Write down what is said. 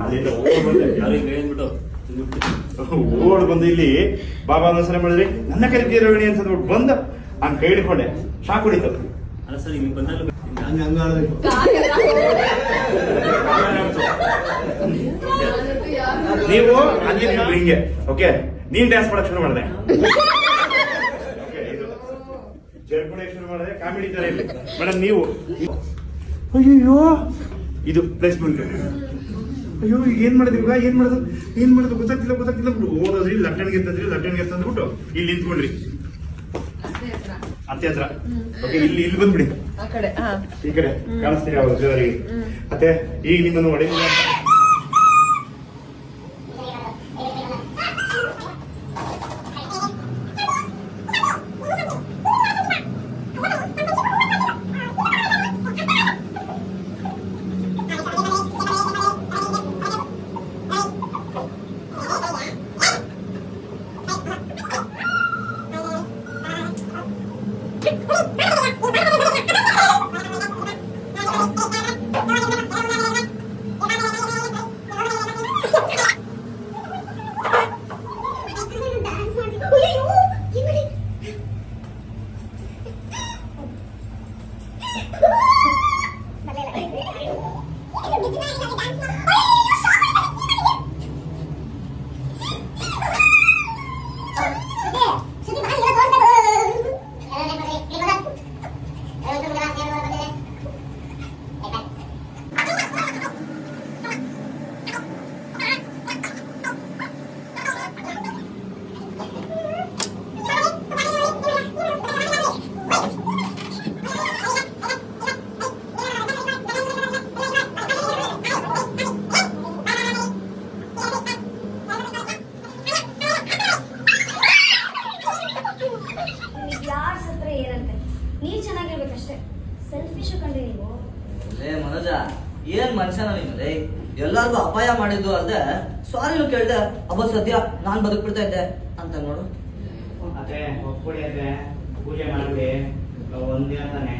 ಅಲ್ಲಿಂದ ಓಡ್ ಬಂದು ಇಲ್ಲಿ ಬಾಬಾ ನಮಸ್ಕಾರ ಮಾಡಿದ್ರಿ, ನನ್ನ ಕರೀತಿ ರೋಹಿಣಿ ಅಂತ ಬಂದ ಹಂಗ ಕೈ ಹಿಡ್ಕೊಂಡೆ, ಶಾಕ್ ಹೊಡಿತು. ಅಲ್ಲ ಸರ್ ನಿಮ್ಗೆ ಬಂದಾಗ ನೀವು ಅಲ್ಲಿ ಹಿಂಗೆ ಓಕೆ, ನೀನ್ ಡ್ಯಾನ್ಸ್ ಮಾಡಕ್ ಶುರು ಮಾಡಿದೆ, ಜರ್ಪಣೆ ಶುರು ಮಾಡಿದೆ, ಕಾಮಿಡಿ ತರ ಇಲ್ಲ ಮೇಡಮ್. ನೀವು ಅಯ್ಯೋ ಇದು ಪ್ಲೇಸ್ಮೆಂಟ್, ಅಯ್ಯೋ ಏನ್ ಮಾಡಿದ್ರಿ ಏನ್ ಮಾಡೋದು ಗೊತ್ತಾಗ್ತಿಲ್ಲ ಓದೋದ್ರಿ, ಲಟ್ಟಣಿಗೆ ತಂದ್ಬಿಟ್ಟು ಇಲ್ಲಿ ನಿಂತ್ಕೊಂಡ್ರಿ ಅತ್ತೆ ಹತ್ರ. ಓಕೆ, ಇಲ್ಲಿ ಬಂದ್ಬಿಡಿ, ಈ ಕಡೆ ಕಾಣಿಸ್ತೀರಿ ಅವ್ರ ಜೋರಿಗೆ. ಮತ್ತೆ ಈಗ ನಿಮ್ಮನ್ನು ಹೊಡೆ ಮನೋಜ, ಏನ್ ಮನುಷ್ಯನ ನೀನು? ಎಲ್ಲಾರ್ಗು ಅಪಾಯ ಮಾಡಿದ್ದು ಅಲ್ದೆ ಸಾರಿನು ಕೇಳ್ದೆ, ಅಬ್ಬ ಸದ್ಯ ನಾನ್ ಬದುಕ್ಬಿಡ್ತಾ ಇದ್ದೆ ಅಂತ ನೋಡು. ಅದೇ ಒಪ್ಪಿಡಿ, ಅದೇ ಪೂಜೆ ಮಾಡ್ಬಿಡಿ, ಒಂದಿನ ತಾನೆ